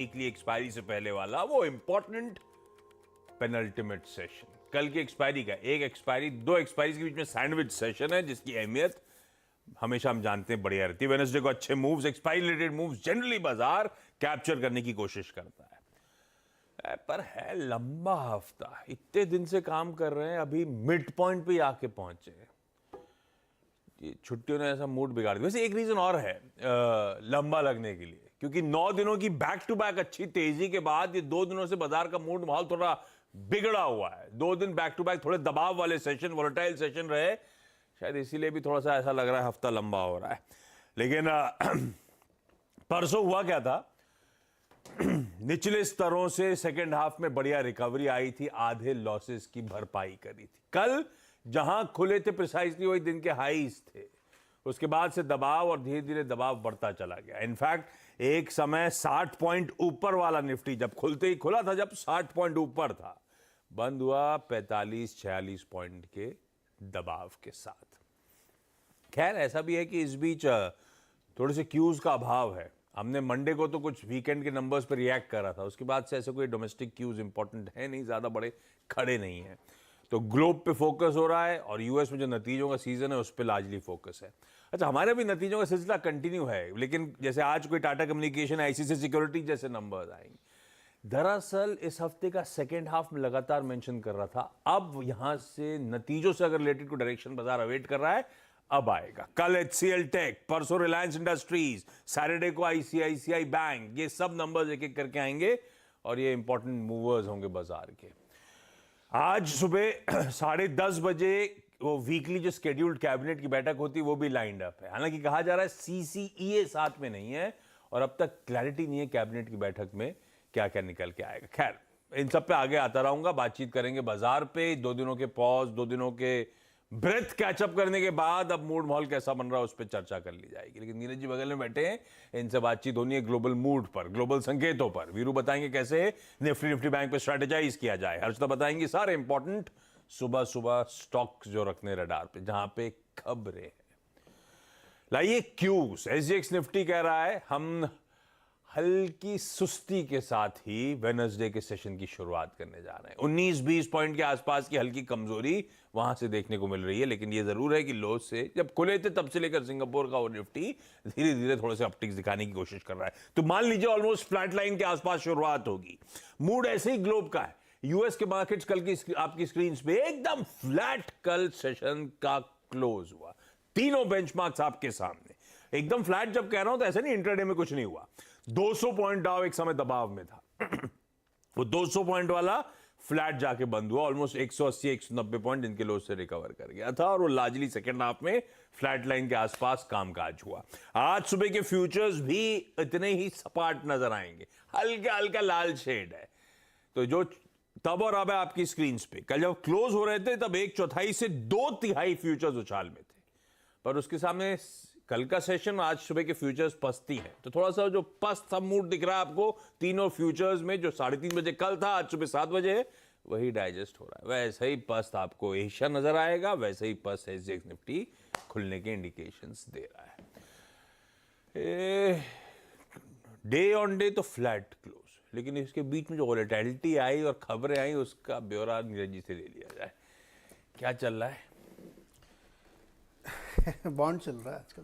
Weekly expiry से पहले वाला वो इंपॉर्टेंट पेनल्टिमेट सेशन। कल की एक्सपायरी का एक एक्सपायरी, दो एक्सपायरी के बीच में सैंडविच सेशन है जिसकी अहमियत हमेशा हम जानते हैं बढ़िया रहती है। वेडनेसडे को अच्छे moves, expiry related moves generally बाजार कैप्चर करने की कोशिश करता है। पर है लंबा हफ्ता, इतने दिन से काम कर रहे हैं, अभी मिड पॉइंट पे आके पहुंचे। ये छुट्टियों ने ऐसा मूड बिगाड़ दिया। वैसे एक रीजन और है लंबा लगने के लिए, क्योंकि 9 दिनों की बैक टू बैक अच्छी तेजी के बाद ये 2 दिनों से बाजार का मूड माहौल थोड़ा बिगड़ा हुआ है। 2 दिन बैक टू बैक थोड़े दबाव वाले सेशन, वोलेटाइल सेशन रहे, शायद इसीलिए भी थोड़ा सा ऐसा लग रहा है हफ्ता लंबा हो रहा है। लेकिन परसों हुआ क्या था, निचले स्तरों से सेकेंड हाफ में बढ़िया रिकवरी आई थी, आधे लॉसेस की भरपाई करी थी। कल जहां खुले थे प्रिसाइसली वही दिन के हाईज थे, उसके बाद से दबाव और धीरे धीरे दबाव बढ़ता चला गया। इनफैक्ट एक समय 60 पॉइंट ऊपर वाला निफ्टी जब खुलते ही खुला था, जब 60 पॉइंट ऊपर था, बंद हुआ 45-46 पॉइंट के दबाव के साथ। खैर ऐसा भी है कि इस बीच थोड़े से क्यूज का अभाव है। हमने मंडे को तो कुछ वीकेंड के नंबर्स पर रिएक्ट करा था, उसके बाद से ऐसे कोई डोमेस्टिक क्यूज इंपॉर्टेंट है नहीं, ज्यादा बड़े खड़े नहीं है। तो ग्लोब पे फोकस हो रहा है और यूएस में जो नतीजों का सीजन है उस पर लार्जली फोकस है। अच्छा, हमारे भी नतीजों का सिलसिला कंटिन्यू है, लेकिन जैसे आज कोई टाटा कम्युनिकेशन, आईसीसी सिक्योरिटी जैसे नंबर्स आएंगे। दरअसल इस हफ्ते का सेकेंड हाफ में लगातार मेंशन कर रहा था, अब यहां से नतीजों से अगर रिलेटेड कोई डायरेक्शन बाजार अवेट कर रहा है, अब आएगा। कल एचसीएल टेक, परसों रिलायंस इंडस्ट्रीज, सैटरडे को आईसीआईसीआई बैंक, ये सब नंबर्स एक एक करके आएंगे और ये इंपॉर्टेंट मूवर्स होंगे बाजार के। आज सुबह 10:30 बजे वो वीकली जो स्केड्यूल्ड कैबिनेट की बैठक होती है वो भी लाइंड अप है। हालांकि कहा जा रहा है सीसीईए साथ में नहीं है और अब तक क्लैरिटी नहीं है कैबिनेट की बैठक में क्या क्या निकल के आएगा। खैर इन सब पे आगे आता रहूंगा, बातचीत करेंगे बाजार पे। 2 दिनों के पॉज, 2 दिनों के ब्रेथ कैचअप करने के बाद अब मूड माहौल कैसा बन रहा है उस पर चर्चा कर ली जाएगी। लेकिन नीरज जी बगल में बैठे हैं, इनसे बातचीत होनी है ग्लोबल मूड पर, ग्लोबल संकेतों पर। वीरू बताएंगे कैसे निफ्टी बैंक पे स्ट्रेटेजाइज किया जाए। हर्षदा बताएंगे सारे इंपॉर्टेंट सुबह सुबह स्टॉक्स जो रखने रडार पे, जहां पे खबरें हैं। लाइए क्यूज। एसजीएक्स निफ्टी कह रहा है हम हल्की सुस्ती के साथ ही वेडनेसडे के सेशन की शुरुआत करने जा रहे हैं। 19-20 पॉइंट के आसपास की हल्की कमजोरी वहां से देखने को मिल रही है, लेकिन यह जरूर है कि लो से जब खुले थे तब से लेकर सिंगापुर का वो निफ्टी धीरे धीरे थोड़े से अपटिक्स दिखाने की कोशिश कर रहा है। तो मान लीजिए ऑलमोस्ट फ्लैट लाइन के आसपास शुरुआत होगी। मूड ऐसे ही ग्लोब का है। यूएस के मार्केट्स कल की आपकी स्क्रीन पे एकदम फ्लैट कल सेशन का क्लोज हुआ। तीनों बेंचमार्क्स आपके सामने एकदम फ्लैट। जब कह रहा हूं तो ऐसा नहीं इंट्राडे में कुछ नहीं हुआ। 200 पॉइंट डाउ एक समय दबाव में था वो 200 पॉइंट वाला फ्लैट जाके बंद हुआ। ऑलमोस्ट 180-190 पॉइंट इनके लो से रिकवर कर गया था और वो लार्जली सेकेंड हाफ में फ्लैट लाइन के आसपास कामकाज हुआ। आज सुबह के फ्यूचर्स भी इतने ही सपाट नजर आएंगे, हल्का हल्का लाल शेड है। तो जो तब और अब है आपकी स्क्रीन पे, कल जब क्लोज हो रहे थे तब 1/4 से 2/3 फ्यूचर्स उछाल में थे, पर उसके सामने कल का सेशन, आज सुबह के फ्यूचर्स पस्ती है। तो थोड़ा सा जो पस्त सा मूड दिख रहा है आपको तीनों फ्यूचर्स में, जो 3:30 बजे कल था आज सुबह 7 बजे है, वही डाइजेस्ट हो रहा है। वैसे ही पस्त आपको एशिया नजर आएगा, वैसे ही पस्त एसजीएक्स निफ्टी खुलने के इंडिकेशंस दे रहा है। डे ऑन डे तो फ्लैट क्लोज, लेकिन इसके बीच में जो वोलेटिलिटी आई और खबरें आई उसका ब्यौरा नीरज जी से ले लिया जाए। क्या चल रहा है? बॉन्ड चल रहा है आजकल।